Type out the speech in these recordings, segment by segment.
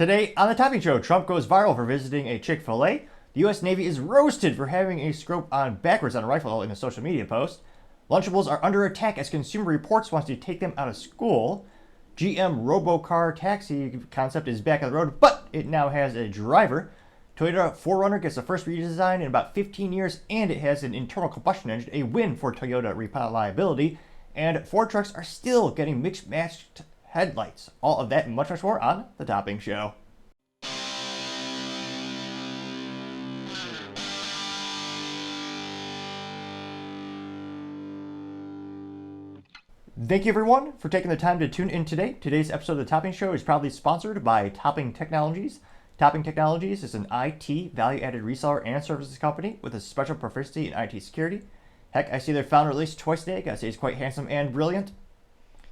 Today on the Topping Show, Trump goes viral for visiting a Chick-Fil-A. The U.S. Navy is roasted for having a scope on backwards on a rifle in a social media post. Lunchables are under attack as Consumer Reports wants to take them out of school. GM Robocar taxi concept is back on the road, but it now has a driver. Toyota 4Runner gets the first redesign in about 15 years, and it has an internal combustion engine, a win for Toyota reliability. And Ford trucks are still getting mixed-matched headlights. All of that and much, much more on The Topping Show. Thank you, everyone, for taking the time to tune in today. Today's episode of The Topping Show is proudly sponsored by Topping Technologies. Topping Technologies is an IT value-added reseller and services company with a special proficiency in IT security. Heck, I see their founder at least twice a day. I gotta say he's quite handsome and brilliant.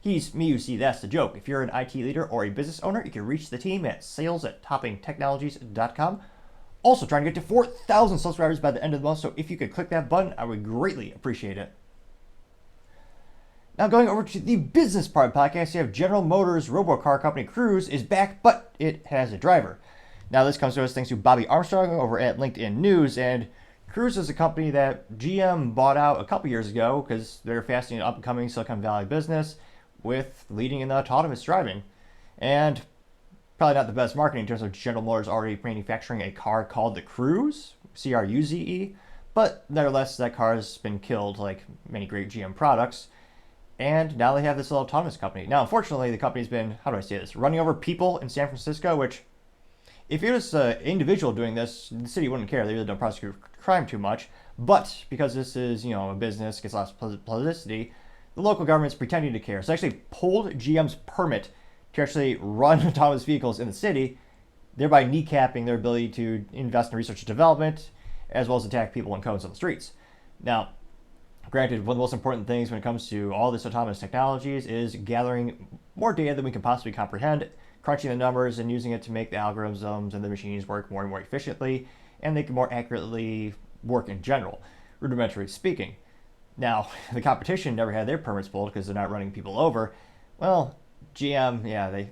He's me, you see, that's the joke. If you're an IT leader or a business owner, you can reach the team at sales@toppingtechnologies.com. Also trying to get to 4,000 subscribers by the end of the month, so if you could click that button, I would greatly appreciate it. Now going over to the business part of the podcast, you have General Motors Robocar company Cruise is back, but it has a driver. Now this comes to us thanks to Bobby Armstrong over at LinkedIn News, and Cruise is a company that GM bought out a couple years ago because they're fast and up-and-coming Silicon Valley business with leading in the autonomous driving. And probably not the best marketing in terms of General Motors already manufacturing a car called the Cruze, C-R-U-Z-E, but nevertheless that car has been killed like many great GM products. And now they have this little autonomous company. Now, unfortunately, the company's been, how do I say this, running over people in San Francisco, which, if it was an individual doing this, the city wouldn't care. They really don't prosecute crime too much. But because this is, a business, gets lots of publicity, the local government's pretending to care. So they actually pulled GM's permit to actually run autonomous vehicles in the city, thereby kneecapping their ability to invest in research and development, as well as attack people in cones on the streets. Now, granted, one of the most important things when it comes to all this autonomous technologies is gathering more data than we can possibly comprehend, crunching the numbers and using it to make the algorithms and the machines work more and more efficiently, and they can more accurately work in general, rudimentary speaking. Now, the competition never had their permits pulled because they're not running people over. Well, GM, they had to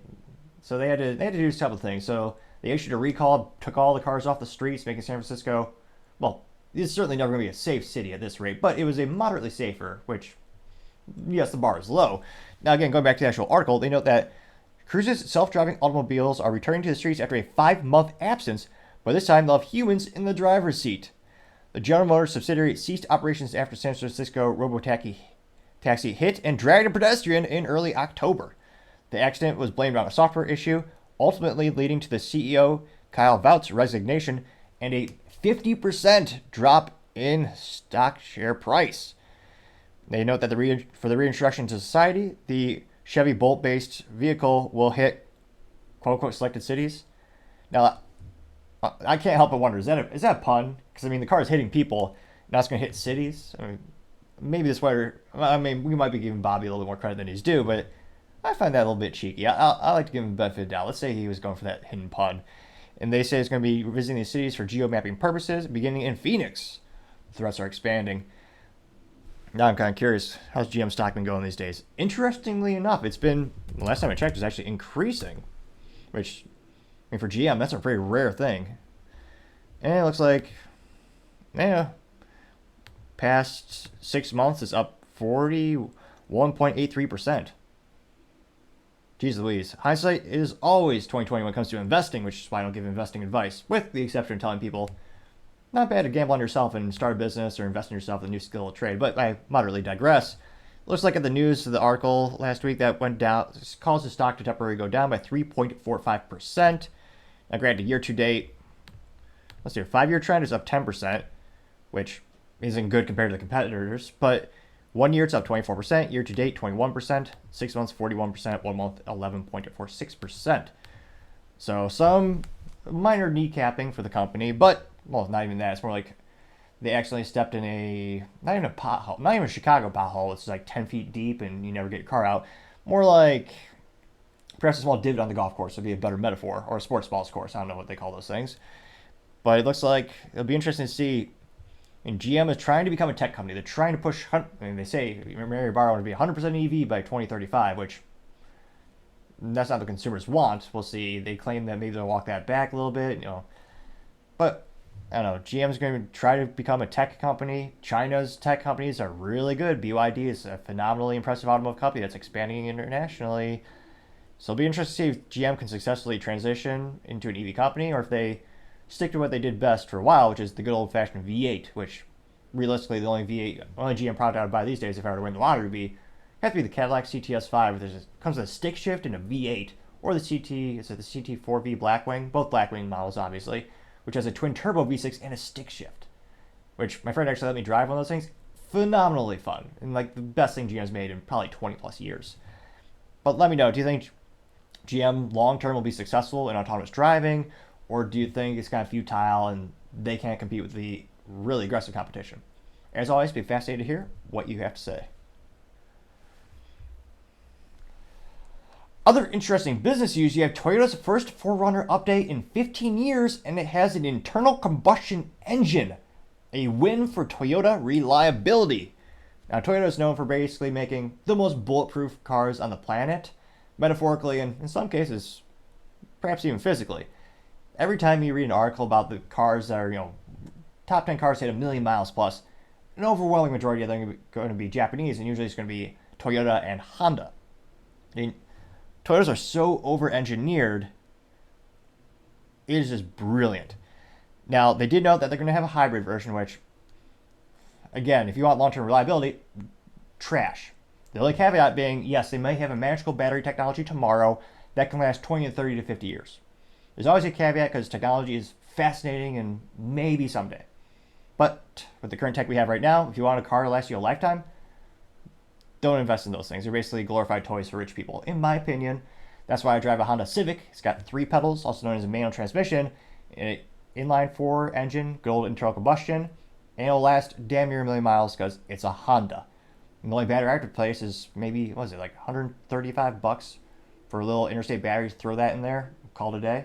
do a couple of things. So they issued a recall, took all the cars off the streets, making San Francisco, well, it's certainly never going to be a safe city at this rate, but it was a moderately safer, which, yes, the bar is low. Now, again, going back to the actual article, they note that Cruise's self-driving automobiles are returning to the streets after a 5-month absence, but this time they'll have humans in the driver's seat. The General Motors subsidiary ceased operations after San Francisco robotaxi hit and dragged a pedestrian in early October. The accident was blamed on a software issue, ultimately leading to the CEO, Kyle Vought's resignation and a 50% drop in stock share price. They note that for the reintroduction to society, the Chevy Bolt-based vehicle will hit quote-unquote selected cities. Now, I can't help but wonder, is that a pun? Because, the car is hitting people, now it's going to hit cities? Maybe this way, we might be giving Bobby a little bit more credit than he's due, but I find that a little bit cheeky. I like to give him the benefit of the doubt. Let's say he was going for that hidden pun. And they say it's going to be visiting these cities for geo-mapping purposes, beginning in Phoenix. Threats are expanding. Now I'm kind of curious, how's GM stock been going these days? Interestingly enough, it's been, last time I checked, it's actually increasing. Which, for GM, that's a very rare thing. And it looks like, past 6 months, it's up 41.83%. Jeez Louise. Hindsight is always 2020 when it comes to investing, which is why I don't give investing advice, with the exception of telling people, not bad to gamble on yourself and start a business or invest in yourself in a new skill or trade, but I moderately digress. Looks like at the news of the article last week that went down, caused the stock to temporarily go down by 3.45%. Now granted, year to date, let's see, 5-year trend is up 10%, which isn't good compared to the competitors, but 1 year it's up 24%, year to date 21%, 6 months 41%, 1 month 11.46%. So some minor kneecapping for the company, but, well, not even that. It's more like they accidentally stepped in not even a pothole, not even a Chicago pothole. It's like 10 feet deep and you never get your car out. More like perhaps a small divot on the golf course would be a better metaphor, or a sports balls course. I don't know what they call those things. But it looks like it'll be interesting to see. And GM is trying to become a tech company. They're trying to push, they say Mary Barra wants to be 100% EV by 2035, which That's not what consumers want. We'll see. They claim that maybe they'll walk that back a little bit, But I don't know. GM's going to try to become a tech company. China's tech companies are really good. BYD is a phenomenally impressive automotive company that's expanding internationally. So it'll be interesting to see if GM can successfully transition into an EV company, or if they stick to what they did best for a while, which is the good old-fashioned V8, which realistically the only GM product I would buy these days if I were to win the lottery would have to be the Cadillac CTS5. Comes with a stick shift and a V8, or the CT4V Blackwing, both Blackwing models obviously, which has a twin turbo V6 and a stick shift, which my friend actually let me drive one of those things. Phenomenally fun, and like the best thing GM's made in probably 20 plus years. But let me know, do you think GM long term will be successful in autonomous driving, or do you think it's kind of futile and they can't compete with the really aggressive competition? As always, be fascinated to hear what you have to say. Other interesting business news, you have Toyota's first 4Runner update in 15 years, and it has an internal combustion engine. A win for Toyota reliability. Now, Toyota is known for basically making the most bulletproof cars on the planet, metaphorically and in some cases, perhaps even physically. Every time you read an article about the cars that are, top 10 cars hit 1,000,000 miles plus, an overwhelming majority of them are going to be Japanese, and usually it's going to be Toyota and Honda. I mean, Toyotas are so over-engineered, it is just brilliant. Now, they did note that they're going to have a hybrid version, which, again, if you want long-term reliability, trash. The only caveat being, yes, they may have a magical battery technology tomorrow that can last 20 to 30 to 50 years. There's always a caveat because technology is fascinating and maybe someday. But with the current tech we have right now, if you want a car to last you a lifetime, don't invest in those things. They're basically glorified toys for rich people, in my opinion. That's why I drive a Honda Civic. It's got 3 pedals, also known as a manual transmission, an inline-4 engine, good old internal combustion, and it'll last damn near 1,000,000 miles because it's a Honda. And the only battery I have to replace is maybe, what is it, like $135 for a little interstate battery. Throw that in there, call it a day.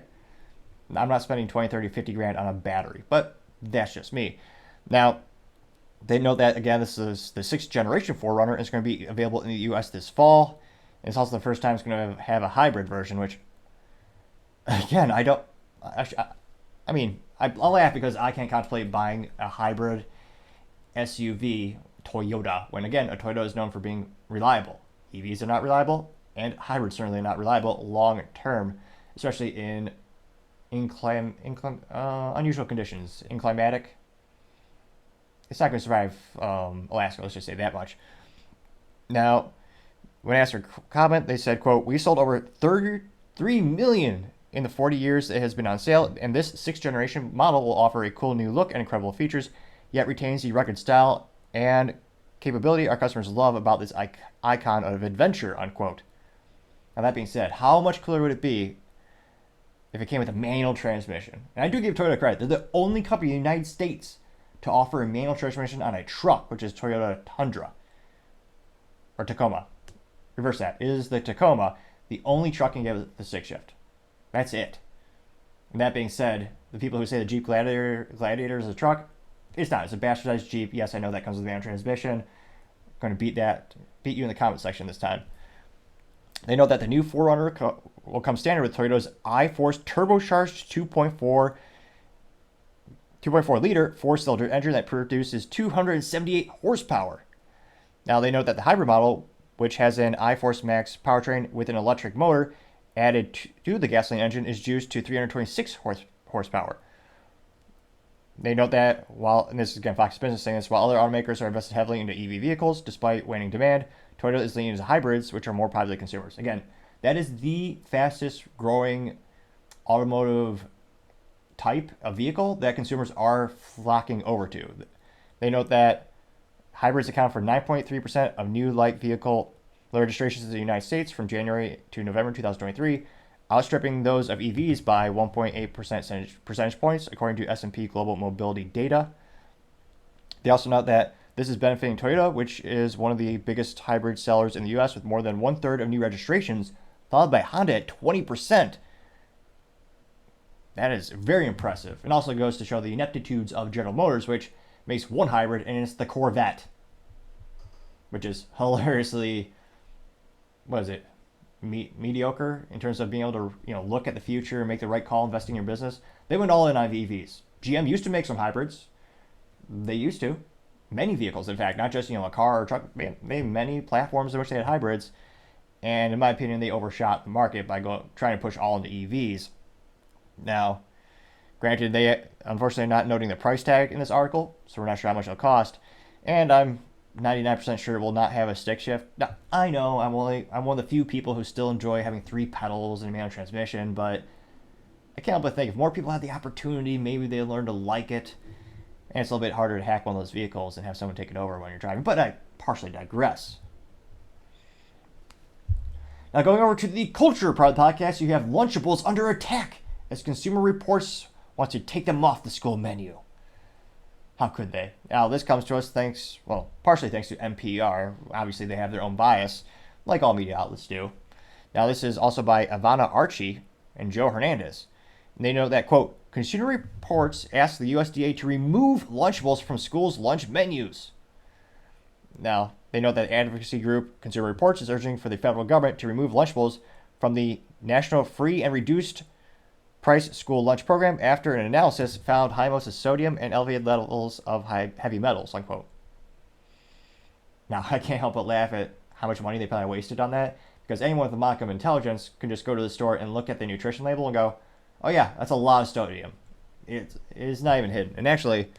I'm not spending 20, 30, 50 grand on a battery, but that's just me. Now, they know that, again, this is the 6th generation 4Runner. It's going to be available in the US this fall. And it's also the first time it's going to have a hybrid version, which, again, I'll laugh because I can't contemplate buying a hybrid SUV Toyota when, again, a Toyota is known for being reliable. EVs are not reliable, and hybrids certainly are not reliable long term, especially in unusual conditions. In climatic, it's not going to survive Alaska, let's just say that much. Now, when asked for comment, they said, quote, "We sold over 33 million in the 40 years it has been on sale, and this 6th generation model will offer a cool new look and incredible features, yet retains the rugged style and capability our customers love about this icon of adventure," unquote. Now, that being said, how much cooler would it be if it came with a manual transmission? And I do give Toyota credit. They're the only company in the United States to offer a manual transmission on a truck, which is Toyota Tundra. Or Tacoma. Reverse that. It is the Tacoma, the only truck can get the stick shift. That's it. And that being said, the people who say the Jeep Gladiator is a truck, it's not. It's a bastardized Jeep. Yes, I know that comes with a manual transmission. I'm going to beat you in the comment section this time. They note that the new 4Runner will come standard with Toyota's iForce turbocharged 2.4 liter 4-cylinder engine that produces 278 horsepower. Now, they note that the hybrid model, which has an iForce Max powertrain with an electric motor added to the gasoline engine, is juiced to 326 horsepower. They note that and this is again Fox Business saying this, while other automakers are invested heavily into EV vehicles despite waning demand, Toyota is leaning into hybrids, which are more popular with consumers. Again, that is the fastest growing automotive type of vehicle that consumers are flocking over to. They note that hybrids account for 9.3% of new light vehicle registrations in the United States from January to November 2023, outstripping those of EVs by 1.8 percentage points, according to S&P Global Mobility data. They also note that this is benefiting Toyota, which is one of the biggest hybrid sellers in the U.S. with more than 1/3 of new registrations, followed by Honda at 20%. That is very impressive. And also goes to show the ineptitudes of General Motors, which makes one hybrid, and it's the Corvette, which is hilariously, mediocre in terms of being able to look at the future and make the right call investing in your business. They went all in on EVs. GM used to make some hybrids. They used to. Many vehicles, in fact, not just a car or truck. They had many platforms in which they had hybrids. And in my opinion, they overshot the market by trying to push all into EVs. Now, granted, they unfortunately are not noting the price tag in this article, so we're not sure how much it'll cost. And I'm 99% sure it will not have a stick shift. Now, I know I'm one of the few people who still enjoy having 3 pedals and a manual transmission, but I can't help but think if more people had the opportunity, maybe they'd learn to like it. And it's a little bit harder to hack one of those vehicles and have someone take it over when you're driving. But I partially digress. Now, going over to the culture part of the podcast, you have Lunchables under attack as Consumer Reports want to take them off the school menu. How could they? Now, this comes to us partially thanks to NPR. Obviously, they have their own bias, like all media outlets do. Now, this is also by Ivana Archie and Joe Hernandez. And they note that, quote, Consumer Reports asked the USDA to remove Lunchables from schools' lunch menus. Now, they note that advocacy group Consumer Reports is urging for the federal government to remove Lunchables from the National Free and Reduced Price School Lunch Program after an analysis found high amounts of sodium and elevated levels of heavy metals, unquote. Now, I can't help but laugh at how much money they probably wasted on that, because anyone with a modicum of intelligence can just go to the store and look at the nutrition label and go, oh yeah, that's a lot of sodium. It is not even hidden. And actually,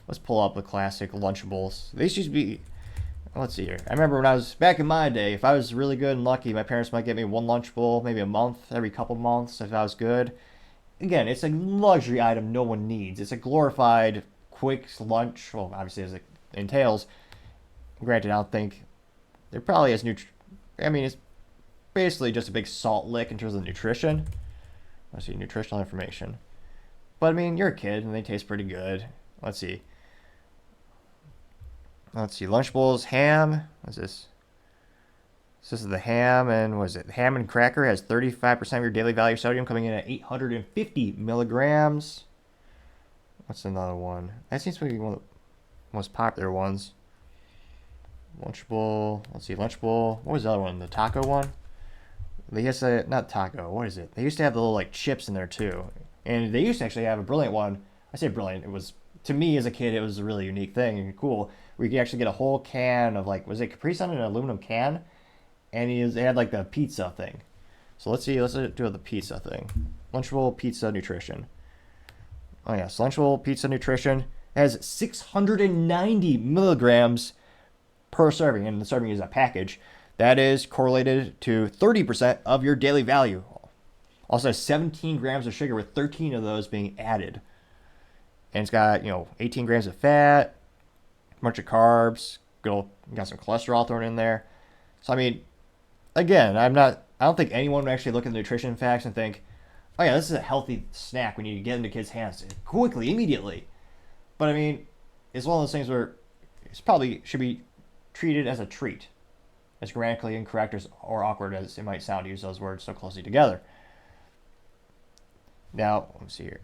let's pull up the classic Lunchables. These used to be, let's see here. I remember when I was back in my day, if I was really good and lucky, my parents might get me one Lunchable, maybe a month, every couple months if I was good. Again, it's a luxury item no one needs. It's a glorified quick lunch. Well, obviously as it entails. Granted, I don't think they're probably as it's basically just a big salt lick in terms of nutrition. Let's see, nutritional information. But you're a kid and they taste pretty good. Let's see, Lunchables ham. What's this? This is the ham, and what is it? Ham and cracker has 35% of your daily value sodium, coming in at 850 milligrams. What's another one? That seems to be one of the most popular ones. Lunchable. Let's see, Lunchable. What was the other one? The taco one? They used to, not taco, what is it? They used to have the little chips in there too. And they used to actually have a brilliant one. I say brilliant, it was, to me as a kid, it was a really unique thing and cool. Where you could actually get a whole can of was it Capri Sun in an aluminum can? And it had the pizza thing. So let's do the pizza thing. Lunchable pizza nutrition. Oh yes, Lunchable pizza nutrition has 690 milligrams per serving, and the serving is a package. That is correlated to 30% of your daily value. Also has 17 grams of sugar, with 13 of those being added. And it's got 18 grams of fat, a bunch of carbs, got some cholesterol thrown in there. So again, I don't think anyone would actually look at the nutrition facts and think, oh yeah, this is a healthy snack we need to get into kids' hands quickly, immediately. But it's one of those things where it probably should be treated as a treat, as grammatically incorrect or awkward as it might sound to use those words so closely together. Now, let me see here.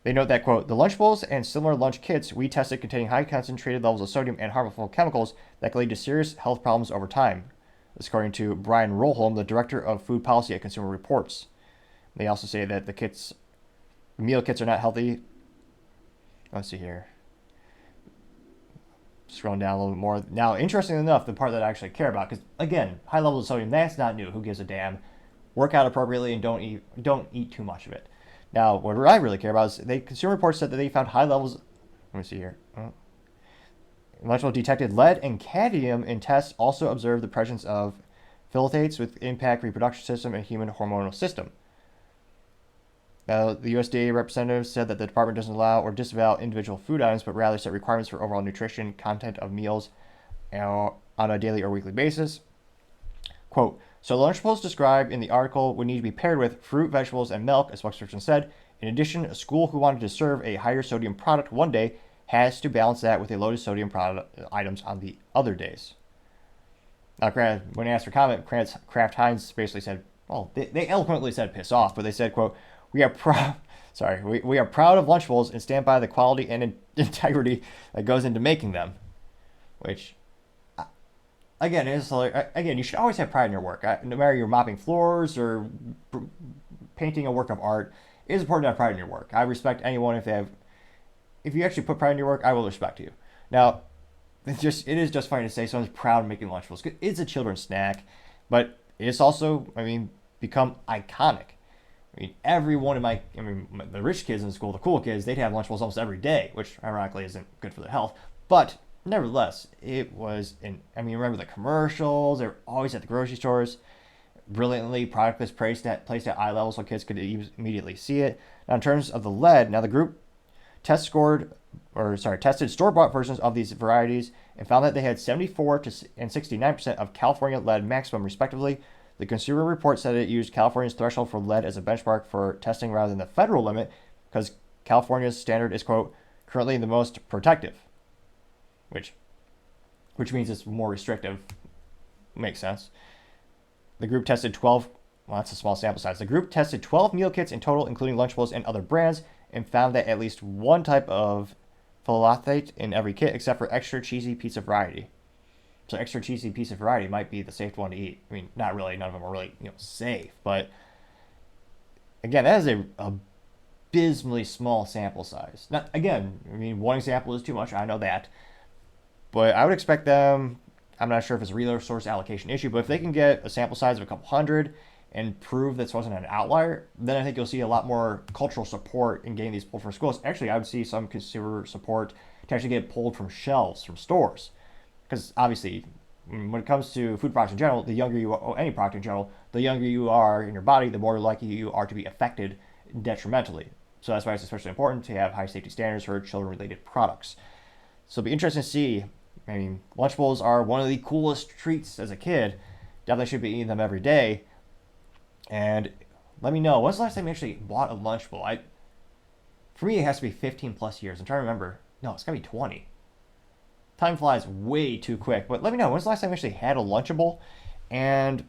They note that, quote, the Lunchables and similar lunch kits we tested containing high concentrated levels of sodium and harmful chemicals that can lead to serious health problems over time. This according to Brian Rolholm, the director of food policy at Consumer Reports. They also say that the meal kits are not healthy. Let's see here. Scrolling down a little bit more. Now, interestingly enough, the part that I actually care about, because again, high levels of sodium, that's not new. Who gives a damn? Work out appropriately and don't eat too much of it. Now, what I really care about is Consumer Reports said that they found high levels. Let me see here. Lunchable detected lead and cadmium in tests. Also observed the presence of phthalates with impact reproduction system and human hormonal system. Now, the USDA representative said that the department doesn't allow or disavow individual food items, but rather set requirements for overall nutrition content of meals on a daily or weekly basis. Quote, so Lunchables described in the article would need to be paired with fruit, vegetables, and milk, as spokesperson said. In addition, a school who wanted to serve a higher sodium product one day has to balance that with a loaded sodium product items on the other days. Now, when asked for comment, Kraft Heinz basically said, well, they eloquently said piss off, but they said, quote, we are proud of Lunchables and stand by the quality and integrity that goes into making them. Which, again, it's like, again, you should always have pride in your work. No matter you're mopping floors or painting a work of art, it is important to have pride in your work. I respect anyone if they have, if you actually put pride in your work, I will respect you. Now, it is just funny to say someone's proud of making Lunchables. It's a children's snack, but it's also, I mean, become iconic. I mean, every one of the rich kids in school, the cool kids, they'd have Lunchables almost every day, which ironically isn't good for their health. But nevertheless, it was I mean, remember the commercials? They were always at the grocery stores. Brilliantly, product was placed at eye level so kids could immediately see it. Now, in terms of the lead, now the group tested store-bought versions of these varieties and found that they had 74 and 69% of California lead maximum, respectively. The Consumer Report said it used California's threshold for lead as a benchmark for testing rather than the federal limit because California's standard is, quote, currently the most protective, which means it's more restrictive. Makes sense. The group tested 12, well, that's a small sample size. The group tested 12 meal kits in total, including Lunchables and other brands, and found that at least one type of phthalate in every kit, except for extra cheesy pizza variety. So extra cheesy pizza variety might be the safe one to eat. I mean, not really. None of them are really, safe. But again, that is a abysmally small sample size. Not again. I mean, one example is too much. I know that. But I would expect them. I'm not sure if it's a resource allocation issue, but if they can get a sample size of a couple hundred and prove this wasn't an outlier, then I think you'll see a lot more cultural support in getting these pulled from schools. Actually, I would see some consumer support to actually get pulled from shelves, from stores. Because obviously, when it comes to food products in general, the younger you are, or any product in general, the younger you are in your body, the more likely you are to be affected detrimentally. So that's why it's especially important to have high safety standards for children-related products. So it'll be interesting to see. I mean, Lunchables are one of the coolest treats as a kid. Definitely should be eating them every day. And let me know, when's the last time you actually bought a Lunchable? For me, it has to be 15 plus years. I'm trying to remember. No, it's got to be 20. Time flies way too quick. But let me know, when's the last time you actually had a Lunchable? And,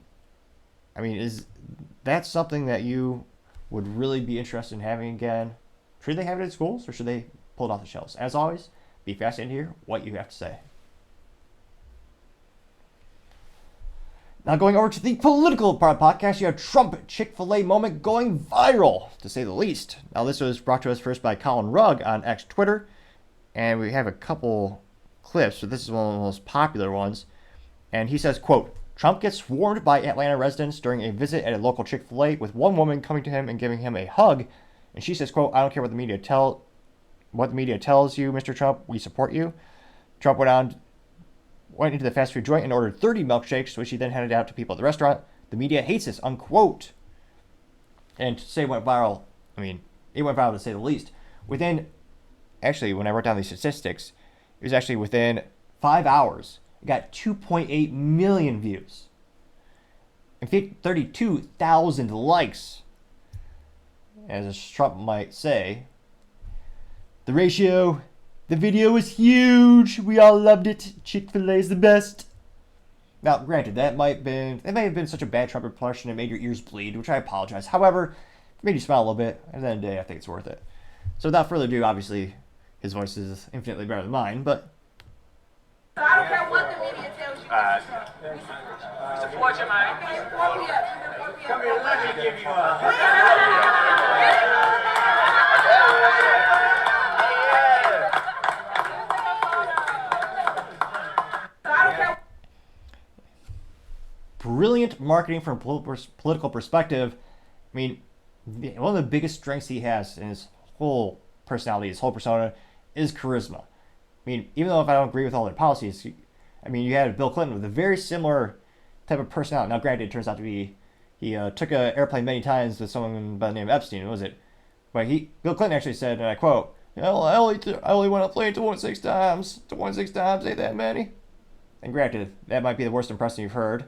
I mean, is that something that you would really be interested in having again? Should they have it in schools, or should they pull it off the shelves? As always, be fascinated to hear what you have to say. Now going over to the political part of the podcast, you have Trump Chick-Fil-A moment going viral, to say the least. Now this was brought to us first by Colin Rugg on X Twitter, and we have a couple clips, but this is one of the most popular ones. And he says, quote, Trump gets swarmed by Atlanta residents during a visit at a local Chick-fil-A, with one woman coming to him and giving him a hug. And she says, quote, I don't care what the media tells you, Mr. Trump, we support you. Trump went into the fast food joint and ordered 30 milkshakes, which he then handed out to people at the restaurant. The media hates this, unquote. And to say it went viral, I mean, it went viral to say the least. Actually, when I wrote down these statistics, it was actually within 5 hours. It got 2.8 million views and 32,000 likes. As Trump might say, the video was huge. We all loved it. Chick-fil-A is the best. Now, granted, that may have been such a bad Trump impression it made your ears bleed, which I apologize. However, it made you smile a little bit. At the end of the day, I think it's worth it. So without further ado, obviously, his voice is infinitely better than mine, but... I don't care what the media tells you. We support you, man. Come here, let me give you Brilliant marketing from a political perspective. I mean, one of the biggest strengths he has in his whole personality, his whole persona, is charisma. I mean, even though if I don't agree with all their policies, I mean, you had Bill Clinton with a very similar type of personality. Now, granted, it turns out to be he took an airplane many times with someone by the name of Epstein, was it? But Bill Clinton actually said, and I quote, I only went on a plane 26 times. 26 times, ain't that many? And granted, that might be the worst impression you've heard.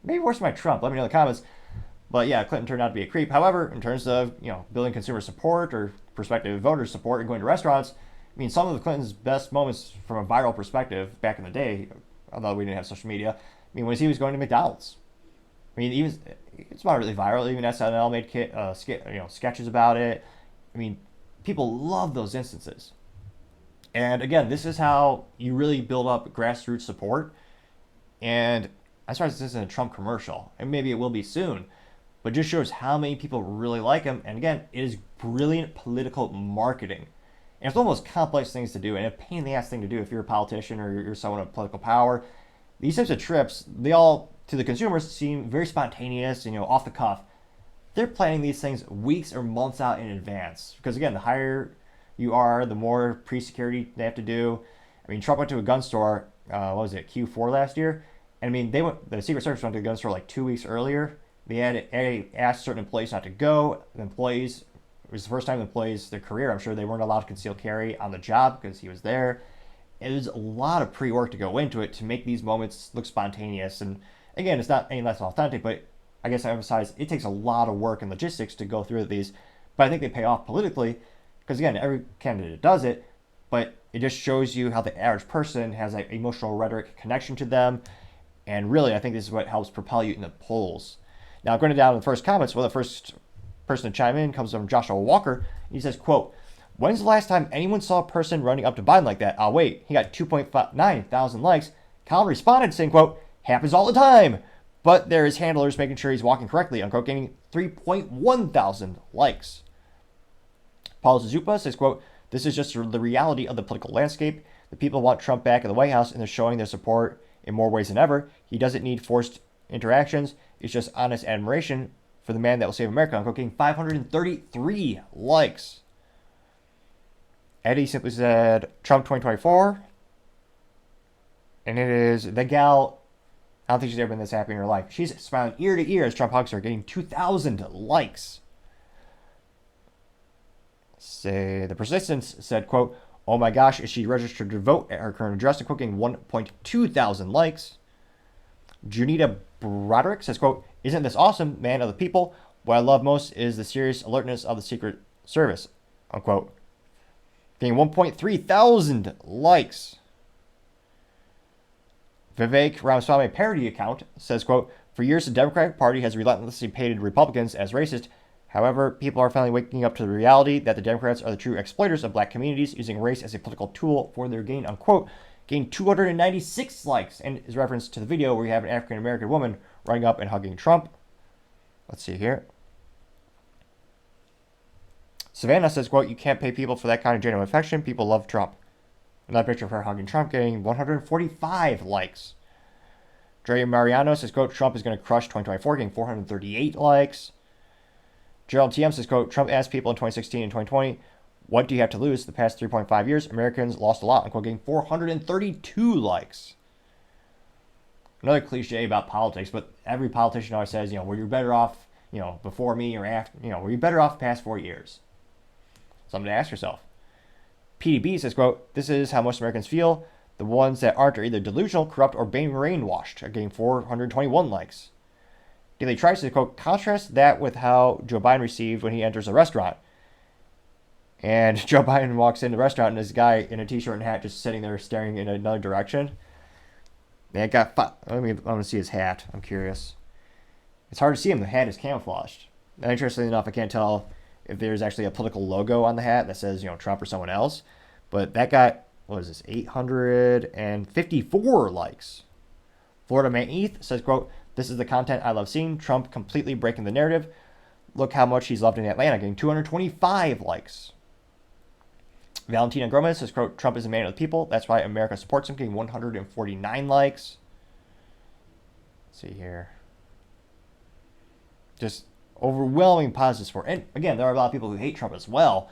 Maybe worse than my Trump. Let me know in the comments. But yeah, Clinton turned out to be a creep. However, in terms of building consumer support or prospective voter support and going to restaurants, I mean, some of Clinton's best moments from a viral perspective back in the day, although we didn't have social media, I mean, was he was going to McDonald's. I mean, it's not really viral. Even SNL made sketches about it. I mean, people love those instances. And again, this is how you really build up grassroots support. And I'm surprised this isn't a Trump commercial, and maybe it will be soon. But it just shows how many people really like him. And again, it is brilliant political marketing. And it's one of the most complex things to do, and a pain in the ass thing to do if you're a politician or you're someone of political power. These types of trips, they all, to the consumers, seem very spontaneous and off the cuff. They're planning these things weeks or months out in advance. Because again, the higher you are, the more pre-security they have to do. I mean, Trump went to a gun store, what was it, Q4 last year? And I mean, the Secret Service went to the gun store like 2 weeks earlier. They had asked certain employees not to go. The employees, it was the first time the employees, their career, I'm sure they weren't allowed to conceal carry on the job because he was there. It was a lot of pre-work to go into it to make these moments look spontaneous. And again, it's not any less authentic, but I guess I emphasize it takes a lot of work and logistics to go through these. But I think they pay off politically because, again, every candidate does it, but it just shows you how the average person has an emotional rhetoric connection to them. And really, I think this is what helps propel you in the polls. Now, going down to the first comments, well, the first person to chime in comes from Joshua Walker. He says, quote, "When's the last time anyone saw a person running up to Biden like that? Oh, wait, he got 2.9 thousand likes." Colin responded saying, quote, "Happens all the time. But there is handlers making sure he's walking correctly," unquote, gaining 3.1 thousand likes. Paul Zupa says, quote, "This is just the reality of the political landscape. The people want Trump back in the White House, and they're showing their support in more ways than ever. He doesn't need forced interactions. It's just honest admiration for the man that will save America," unquote, getting 533 likes. Eddie simply said, "Trump 2024. And it is the gal, I don't think she's ever been this happy in her life. She's smiling ear to ear as Trump hugs her, getting 2,000 likes. Say the Persistence said, quote, "Oh my gosh, is she registered to vote at her current address?" unquote, getting 1.2 thousand likes. Junita Broderick says, quote, "Isn't this awesome, man of the people? What I love most is the serious alertness of the Secret Service," unquote, getting 1.3 thousand likes. Vivek Ramaswamy parody account says, quote, "For years the Democratic Party has relentlessly painted Republicans as racist. However, people are finally waking up to the reality that the Democrats are the true exploiters of black communities, using race as a political tool for their gain," unquote, gained 296 likes, and is reference to the video where you have an African-American woman running up and hugging Trump. Let's see here. Savannah says, quote, "You can't pay people for that kind of genuine affection. People love Trump." Another picture of her hugging Trump, getting 145 likes. Dre Mariano says, quote, "Trump is going to crush 2024, getting 438 likes. Gerald TM says, quote, "Trump asked people in 2016 and 2020, what do you have to lose? The past 3.5 years, Americans lost a lot," unquote, getting 432 likes. Another cliche about politics, but every politician always says, were you better off, before me or after, were you better off the past 4 years? Something to ask yourself. PDB says, quote, "This is how most Americans feel. The ones that aren't are either delusional, corrupt, or brainwashed," getting 421 likes. Daily Trice says, quote, "Contrast that with how Joe Biden received when he enters a restaurant." And Joe Biden walks into the restaurant, and this guy in a t-shirt and hat just sitting there staring in another direction. Man, it got I want to see his hat. I'm curious. It's hard to see him. The hat is camouflaged. And interestingly enough, I can't tell if there's actually a political logo on the hat that says, Trump or someone else. But that got, what is this, 854 likes. Florida Man Eth says, quote, "This is the content I love seeing. Trump completely breaking the narrative. Look how much he's loved in Atlanta," getting 225 likes. Valentina Gomez says, quote, "Trump is a man of the people. That's why America supports him," getting 149 likes. Let's see here. Just overwhelming positive support. And again, there are a lot of people who hate Trump as well.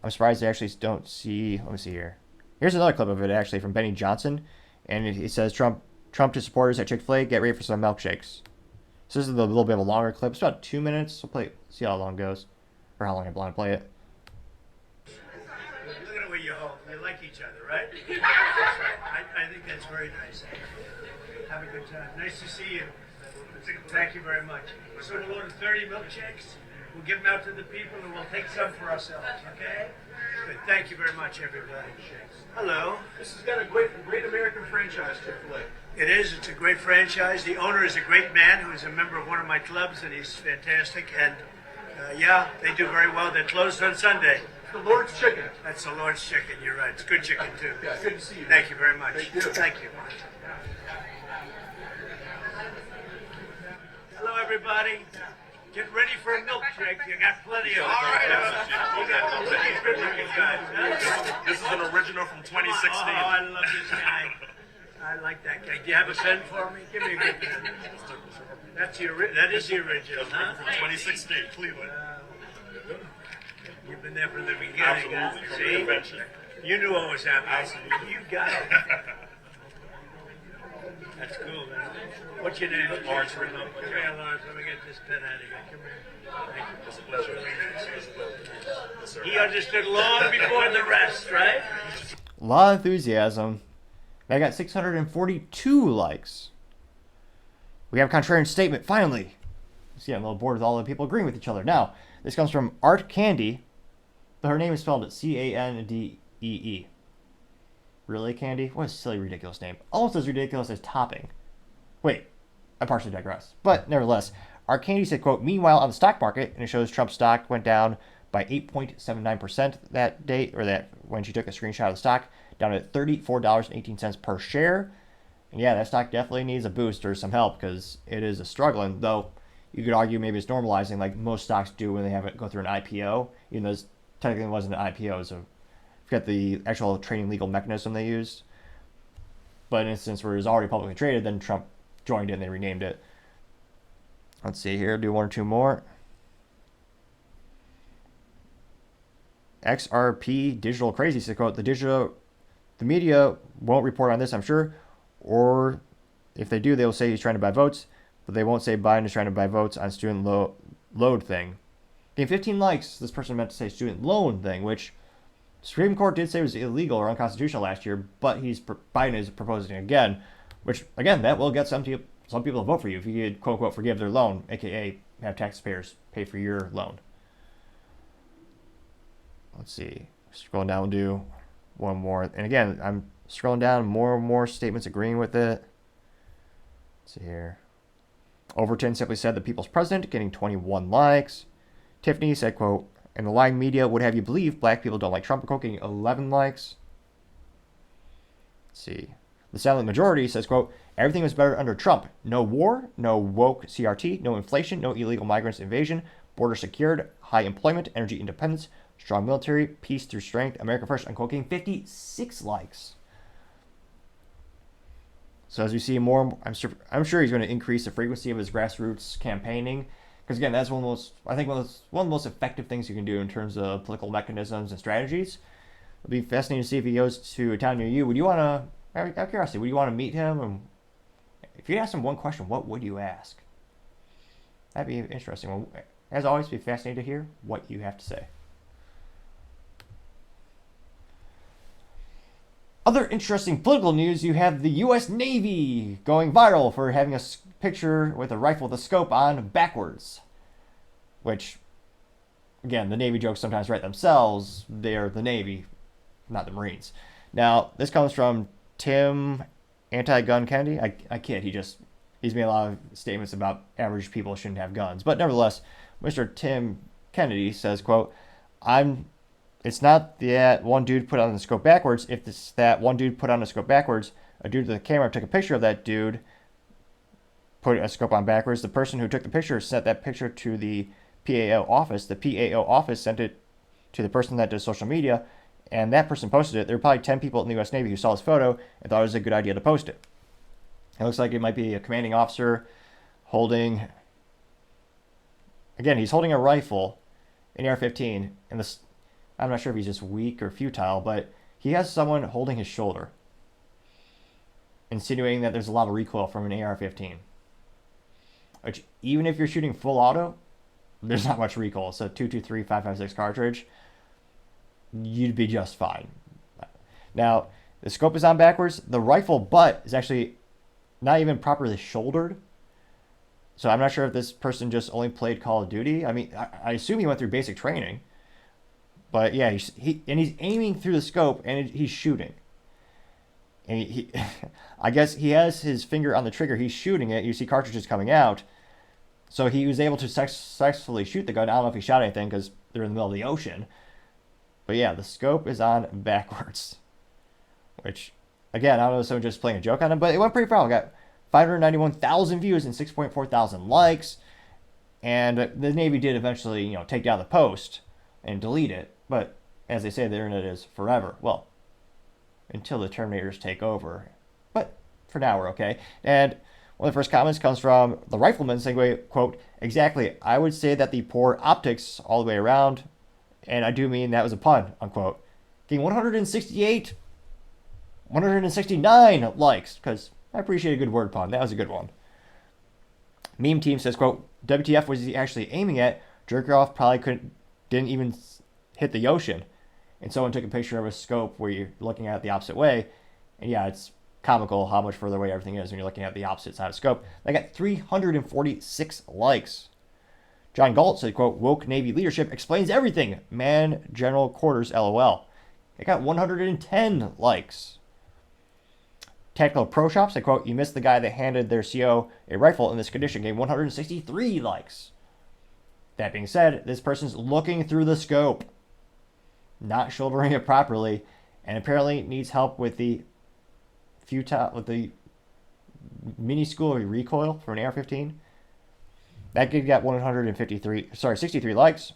I'm surprised they actually don't see. Let me see here. Here's another clip of it actually from Benny Johnson. And it says, Trump to supporters at Chick-Fil-A, get ready for some milkshakes. So this is a little bit of a longer clip. It's about 2 minutes. We'll see how long it goes. Or how long I plan to play it. Look at the way you hold. You like each other, right? I think that's very nice. Have a good time. Nice to see you. Thank you very much. So we'll order 30 milkshakes. We'll give them out to the people, and we'll take some for ourselves, okay? Good. Thank you very much, everybody. Hello. This has got a great American franchise, Chick-Fil-A. It is. It's a great franchise. The owner is a great man who is a member of one of my clubs, and he's fantastic. And, yeah, they do very well. They're closed on Sunday. The Lord's Chicken. That's the Lord's Chicken. You're right. It's good chicken, too. Yeah, good to see you. Thank you very much. Thank you. Thank you. Hello, everybody. Get ready for a milkshake. You got plenty of it. All right. You got the good looking guys. Huh? This is an original from 2016. Oh, I love this guy. I like that guy. Do you have a pen for me? Give me a good pen. That is the original, huh? From 2016, Cleveland. You've been there from the beginning. Absolutely, from the See? convention. You knew what was happening. You got it. That's cool, man. What's your name? Lawrence. Okay, Lawrence, let me get this pen out of here. Come here. Thank you. It's a pleasure. It's a pleasure. Yes, sir. He understood long before the rest, right? A lot of enthusiasm. I got 642 likes. We have a contrarian statement, finally. See, I'm a little bored with all the people agreeing with each other. Now, this comes from Art Candy. But her name is spelled Candee. Really, Candy? What a silly, ridiculous name. Almost as ridiculous as topping. Wait, I partially digress. But nevertheless, Art Candy said, quote, meanwhile, on the stock market, and it shows Trump's stock went down by 8.79% that day, or that when she took a screenshot of the stock, down to $34.18 per share. And yeah, that stock definitely needs a boost or some help because it is a struggling, though you could argue maybe it's normalizing like most stocks do when they have it go through an IPO, even though it technically wasn't an IPO, so forget the actual trading legal mechanism they used. But in an instance where it was already publicly traded, then Trump joined it and they renamed it. Let's see here, do one or two more. XRP Digital Crazy said, quote, the media won't report on this, I'm sure, or if they do, they'll say he's trying to buy votes, but they won't say Biden is trying to buy votes on student loan thing. Getting 15 likes, this person meant to say student loan thing, which the Supreme Court did say was illegal or unconstitutional last year, but Biden is proposing again, which, again, that will get some people to vote for you if you could, quote, unquote, forgive their loan, aka have taxpayers pay for your loan. Let's see. Scrolling down, we'll do one more. And again, I'm scrolling down, more and more statements agreeing with it. Let's see here. Overton simply said the people's president, getting 21 likes. Tiffany said, quote, and the lying media would have you believe black people don't like Trump, quote, getting 11 likes. Let's see. The silent majority says, quote, everything was better under Trump. No war, no woke CRT, no inflation, no illegal migrants invasion, border secured, high employment, energy independence, strong military, peace through strength, America first, unquote, getting 56 likes. So as we see more, I'm sure he's going to increase the frequency of his grassroots campaigning. Because again, that's one of the most effective things you can do in terms of political mechanisms and strategies. It'll be fascinating to see if he goes to a town near you. Would you want to, out of curiosity, would you want to meet him? And if you ask him one question, what would you ask? That'd be interesting. Well, as always, it'd be fascinating to hear what you have to say. Other interesting political news, you have the U.S. Navy going viral for having a picture with a rifle with a scope on backwards. Which, again, the Navy jokes sometimes write themselves. They're the Navy, not the Marines. Now, this comes from Tim Anti-Gun Kennedy. I kid, he's made a lot of statements about average people shouldn't have guns. But nevertheless, Mr. Tim Kennedy says, quote, it's not that one dude put on the scope backwards. If it's that one dude put on the scope backwards, a dude with a camera took a picture of that dude, put a scope on backwards. The person who took the picture sent that picture to the PAO office. The PAO office sent it to the person that does social media, and that person posted it. There were probably 10 people in the U.S. Navy who saw this photo and thought it was a good idea to post it. It looks like it might be a commanding officer holding, again, he's holding a rifle, an AR-15, and this, I'm not sure if he's just weak or futile, but he has someone holding his shoulder, insinuating that there's a lot of recoil from an AR-15. Which, even if you're shooting full auto, there's not much recoil. So 223 5.56 cartridge, you'd be just fine. Now, the scope is on backwards. The rifle butt is actually not even properly shouldered. So I'm not sure if this person just only played Call of Duty. I mean, I assume he went through basic training. But yeah, he's aiming through the scope and he's shooting. And I guess he has his finger on the trigger. He's shooting it. You see cartridges coming out. So he was able to successfully shoot the gun. I don't know if he shot anything because they're in the middle of the ocean. But yeah, the scope is on backwards. Which, again, I don't know if someone just playing a joke on him, but it went pretty far. We got 591,000 views and 6.4 thousand likes. And the Navy did eventually, take down the post and delete it. But as they say, the internet is forever. Well, until the Terminators take over. But for now, we're okay. And one of the first comments comes from the Rifleman saying, quote, exactly, I would say that the poor optics all the way around, and I do mean that was a pun, unquote. Getting 169 likes, because I appreciate a good word pun. That was a good one. Meme Team says, quote, WTF was he actually aiming at? Jerkoff probably didn't even hit the ocean. And someone took a picture of a scope where you're looking at it the opposite way. And yeah, it's comical how much further away everything is when you're looking at the opposite side of the scope. They got 346 likes. John Galt said, quote, woke Navy leadership explains everything. Man, General Quarters, LOL. They got 110 likes. Tactical Pro Shop said, quote, you missed the guy that handed their CO a rifle in this condition, getting 163 likes. That being said, this person's looking through the scope, not shouldering it properly, and apparently needs help with the minuscule recoil for an AR-15. That kid got 63 likes.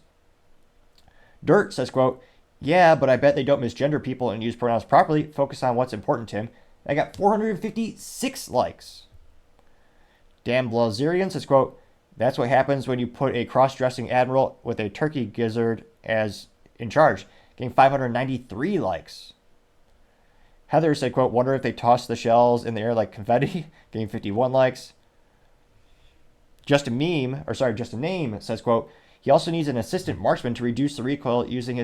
Dirt says, quote, yeah, but I bet they don't misgender people and use pronouns properly. Focus on what's important, Tim. I got 456 likes. Damn Blazerian says, quote, that's what happens when you put a cross-dressing admiral with a turkey gizzard as in charge, getting 593 likes. Heather said, quote, wonder if they toss the shells in the air like confetti, getting 51 likes. Just a Name says, quote, he also needs an assistant marksman to reduce the recoil using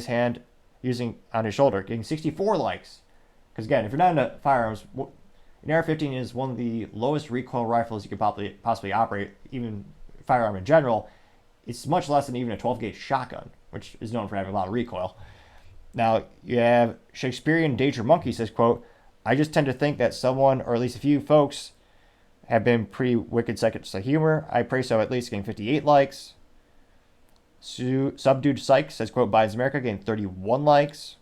on his shoulder, getting 64 likes. Because again, if you're not into firearms, an AR-15 is one of the lowest recoil rifles you could possibly operate, even firearm in general. It's much less than even a 12-gauge shotgun, which is known for having a lot of recoil. Now, you have Shakespearean Danger Monkey says, quote, I just tend to think that someone, or at least a few folks, have been pretty wicked sense of humor. I pray so, at least, getting 58 likes. Subdued Psych says, quote, Biden's America, getting 31 likes.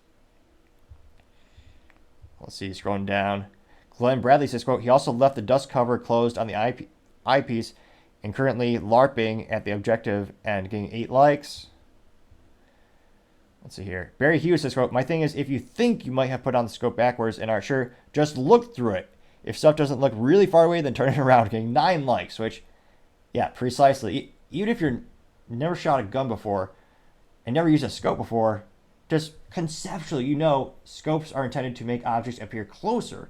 Let's see, scrolling down. Glenn Bradley says, quote, he also left the dust cover closed on the eyepiece and currently LARPing at the objective and getting 8 likes. Let's see here. Barry Hughes says, quote, my thing is, if you think you might have put on the scope backwards and aren't sure, just look through it. If stuff doesn't look really far away, then turn it around, getting 9 likes, which, yeah, precisely. Even if you're never shot a gun before and never used a scope before, just conceptually, scopes are intended to make objects appear closer.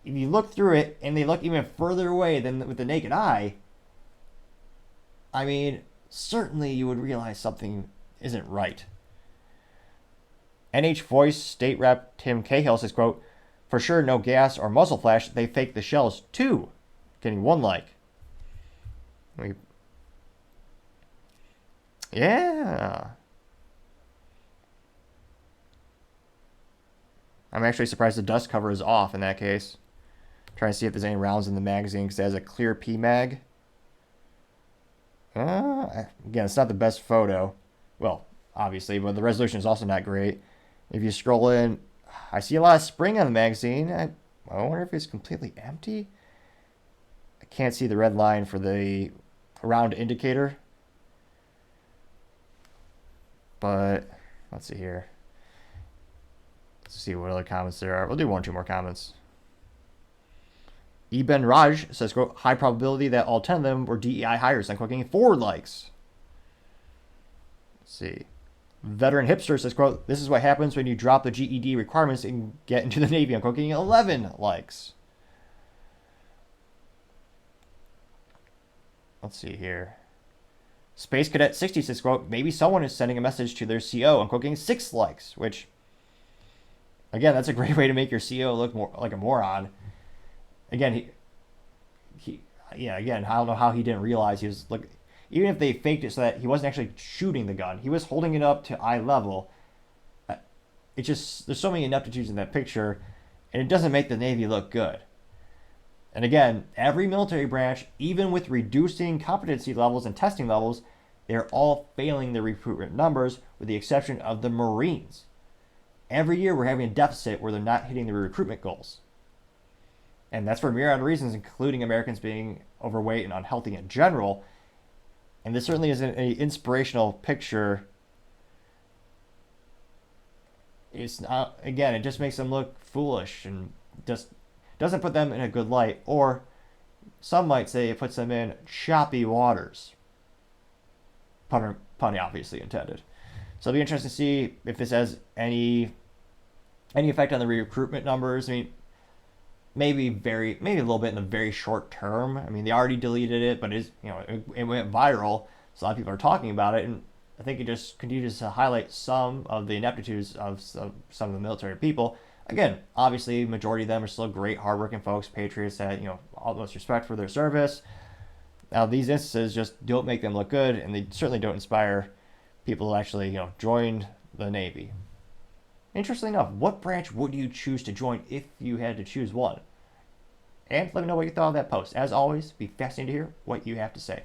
If you look through it and they look even further away than with the naked eye, I mean, certainly you would realize something isn't right. NH Voice State Rep Tim Cahill says, quote, for sure no gas or muzzle flash, they fake the shells too, getting 1 like. Yeah. I'm actually surprised the dust cover is off in that case. Trying to see if there's any rounds in the magazine because it has a clear PMag. Again, it's not the best photo. Well, obviously, but the resolution is also not great. If you scroll in, I see a lot of spring on the magazine. I wonder if it's completely empty. I can't see the red line for the round indicator. But let's see here. Let's see what other comments there are. We'll do 1 or 2 more comments. Eben Raj says, quote, high probability that all 10 of them were DEI hires. I'm getting 4 likes. Let's see. Veteran Hipster says, quote, this is what happens when you drop the GED requirements and get into the Navy. I'm getting 11 likes. Let's see here. Space Cadet 60 says, quote, maybe someone is sending a message to their CO. I'm getting 6 likes, which, again, that's a great way to make your CO look more like a moron. Again, again, I don't know how he didn't realize he was even if they faked it so that he wasn't actually shooting the gun, he was holding it up to eye level. It just, there's so many ineptitudes in that picture, and it doesn't make the Navy look good. And again, every military branch, even with reducing competency levels and testing levels, they're all failing their recruitment numbers, with the exception of the Marines. Every year we're having a deficit where they're not hitting their recruitment goals. And that's for a myriad of reasons, including Americans being overweight and unhealthy in general. And this certainly isn't an inspirational picture. It's not, again, it just makes them look foolish and just doesn't put them in a good light. Or some might say it puts them in choppy waters. Pun obviously intended. So it'll be interesting to see if this has any effect on the recruitment numbers. I mean, maybe a little bit in the very short term. I mean, they already deleted it, but it went viral, so a lot of people are talking about it, and I think it just continues to highlight some of the ineptitudes of some of the military people. Again, obviously, majority of them are still great, hardworking folks, patriots that utmost respect for their service. Now, these instances just don't make them look good, and they certainly don't inspire people to actually join the Navy. Interestingly enough, what branch would you choose to join if you had to choose one? And let me know what you thought of that post. As always, be fascinating to hear what you have to say.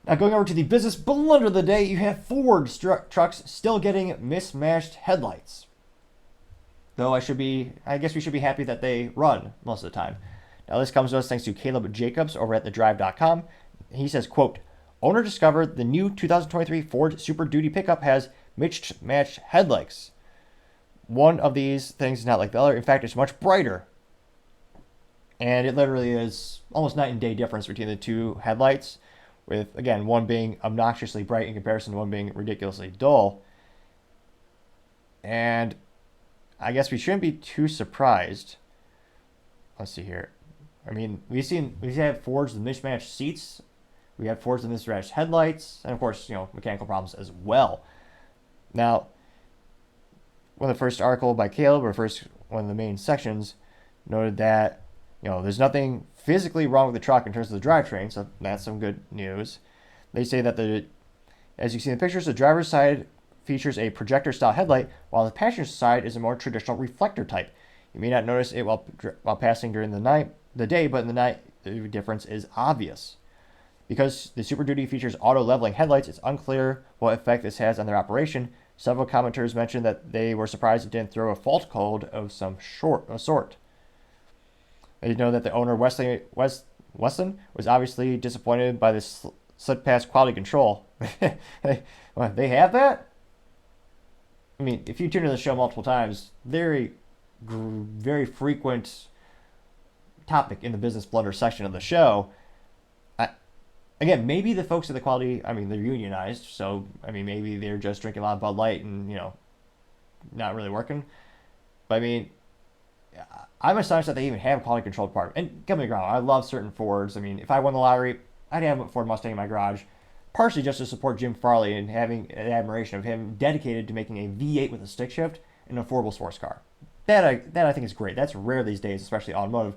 Now, going over to the business blunder of the day, you have Ford trucks still getting mismatched headlights. Though I guess we should be happy that they run most of the time. Now, this comes to us thanks to Caleb Jacobs over at thedrive.com. He says, quote, owner discovered the new 2023 Ford Super Duty pickup has mismatched headlights. One of these things is not like the other. In fact, it's much brighter. And it literally is almost night and day difference between the two headlights, with, again, one being obnoxiously bright in comparison to one being ridiculously dull. And I guess we shouldn't be too surprised. Let's see here. I mean, we have Fords with mismatched seats. We have Fords with mismatched headlights. And, of course, mechanical problems as well. Now, one of the first article by Caleb, or one of the main sections, noted that, there's nothing physically wrong with the truck in terms of the drivetrain, so that's some good news. They say that as you see in the pictures, the driver's side features a projector-style headlight, while the passenger side is a more traditional reflector type. You may not notice it while passing during the day, but in the night, the difference is obvious. Because the Super Duty features auto-leveling headlights, it's unclear what effect this has on their operation. Several commenters mentioned that they were surprised it didn't throw a fault code of some sort. They know that the owner, Weston, was obviously disappointed by this slip past quality control. They have that? I mean, if you tune into the show multiple times, very frequent topic in the business blunder section of the show. Again, maybe the folks at the quality, they're unionized, so, maybe they're just drinking a lot of Bud Light and, not really working. But, I'm astonished that they even have a quality control department. And get me wrong, I love certain Fords. If I won the lottery, I'd have a Ford Mustang in my garage, partially just to support Jim Farley and having an admiration of him dedicated to making a V8 with a stick shift an affordable sports car. That I think is great. That's rare these days, especially automotive.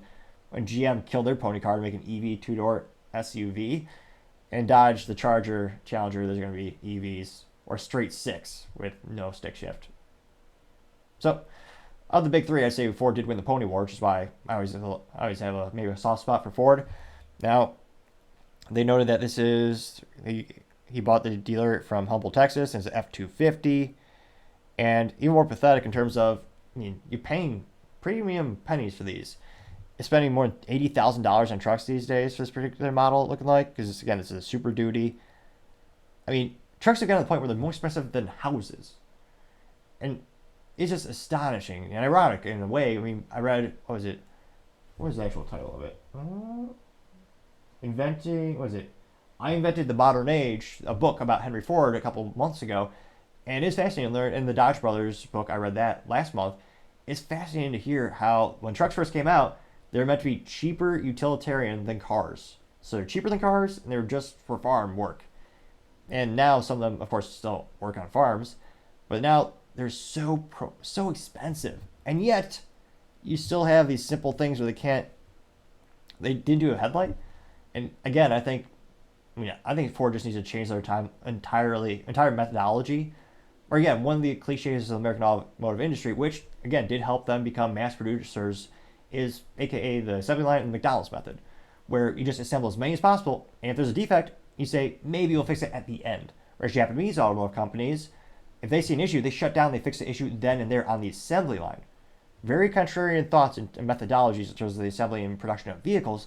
When GM killed their pony car to make an EV two-door SUV, and Dodge, the Challenger, there's going to be EVs, or straight six with no stick shift. So, of the big three, I'd say Ford did win the pony war, which is why I always have maybe a soft spot for Ford. Now, they noted that this is, he bought the dealer from Humboldt, Texas, and it's an F-250, and even more pathetic in terms of, you're paying premium pennies for these. It's spending more than $80,000 on trucks these days for this particular model, looking like, because again, this is a Super Duty. Trucks have gotten to the point where they're more expensive than houses, and it's just astonishing and ironic in a way. I read, what was the actual title of it? I Invented the Modern Age, a book about Henry Ford a couple months ago, and it's fascinating to learn. In the Dodge Brothers book, I read that last month. It's fascinating to hear how when trucks first came out, they're meant to be cheaper utilitarian than cars. So they're cheaper than cars, and they're just for farm work. And now some of them, of course, still work on farms, but now they're so expensive. And yet, you still have these simple things where they didn't do a headlight. And again, I think Ford just needs to change their entire methodology. Or again, one of the cliches of the American automotive industry, which again did help them become mass producers, is AKA the assembly line and McDonald's method, where you just assemble as many as possible, and if there's a defect, you say, maybe we'll fix it at the end. Whereas Japanese automotive companies, if they see an issue, they shut down, they fix the issue then and there on the assembly line. Very contrarian thoughts and methodologies in terms of the assembly and production of vehicles.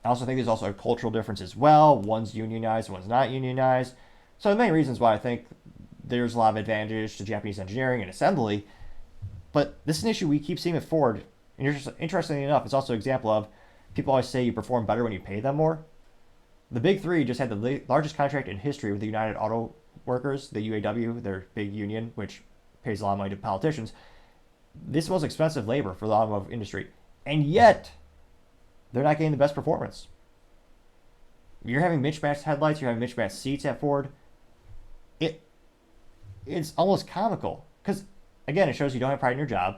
I also think there's also a cultural difference as well. One's unionized, one's not unionized. So the main reasons why I think there's a lot of advantage to Japanese engineering and assembly. But this is an issue we keep seeing with Ford. And interestingly enough, it's also an example of people always say you perform better when you pay them more. The Big Three just had the largest contract in history with the United Auto Workers, the UAW, their big union, which pays a lot of money to politicians. This is the most expensive labor for the automotive industry. And yet, they're not getting the best performance. You're having mismatched headlights, you're having mismatched seats at Ford. It's almost comical. Because, again, it shows you don't have pride in your job.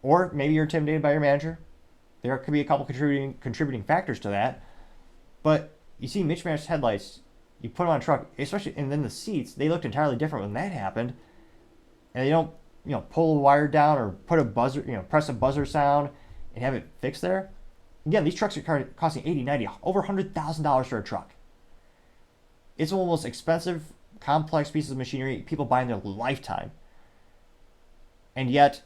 Or maybe you're intimidated by your manager. There could be a couple contributing factors to that. But you see mismatched headlights, you put them on a truck, especially, and then the seats, they looked entirely different when that happened. And they don't, pull a wire down or put a buzzer, press a buzzer sound and have it fixed there. Again, these trucks are costing $80, $90, over $100,000 for a truck. It's one of the most expensive, complex pieces of machinery people buy in their lifetime. And yet,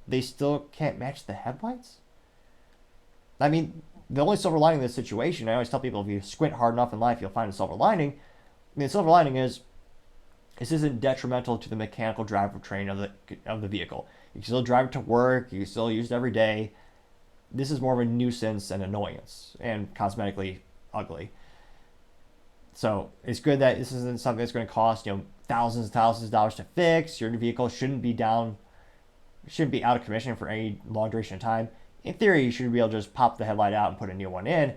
they still can't match the headlights? I mean, the only silver lining in this situation, I always tell people if you squint hard enough in life, you'll find a silver lining. I mean, the silver lining is this isn't detrimental to the mechanical drivetrain of the vehicle. You can still drive it to work. You can still use it every day. This is more of a nuisance and annoyance and cosmetically ugly. So it's good that this isn't something that's going to cost thousands and thousands of dollars to fix. Your vehicle shouldn't be out of commission for any long duration of time. In theory, you should be able to just pop the headlight out and put a new one in.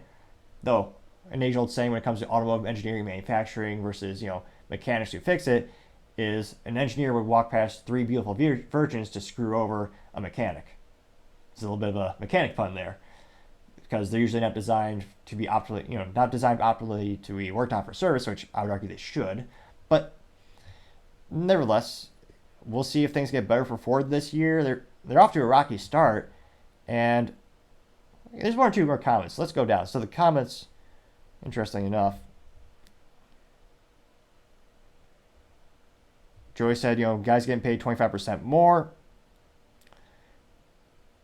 Though, an age-old saying when it comes to automotive engineering manufacturing versus, mechanics who fix it, is an engineer would walk past three beautiful virgins to screw over a mechanic. It's a little bit of a mechanic pun there. Because they're usually not designed to be optimally to be worked on for service, which I would argue they should. But nevertheless, we'll see if things get better for Ford this year. They're off to a rocky start. And there's one or two more comments. Let's go down. So the comments, interesting enough. Joey said, guys getting paid 25% more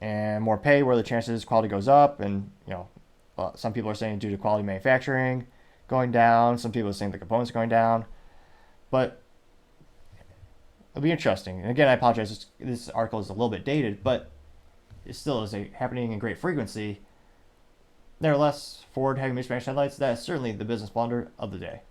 and more pay where the chances quality goes up. And, some people are saying due to quality manufacturing going down. Some people are saying the components are going down. But it'll be interesting. And again, I apologize. This article is a little bit dated, but it still is happening in great frequency. Nevertheless, Ford having mismatched headlights, that is certainly the business blunder of the day.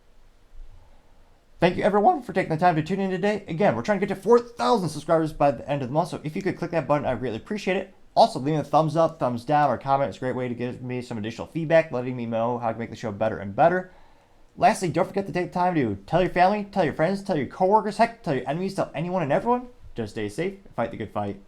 Thank you, everyone, for taking the time to tune in today. Again, we're trying to get to 4,000 subscribers by the end of the month, so if you could click that button, I'd really appreciate it. Also, leaving a thumbs up, thumbs down, or comment is a great way to give me some additional feedback, letting me know how to make the show better and better. Lastly, don't forget to take the time to tell your family, tell your friends, tell your coworkers, heck, tell your enemies, tell anyone and everyone. Just stay safe and fight the good fight.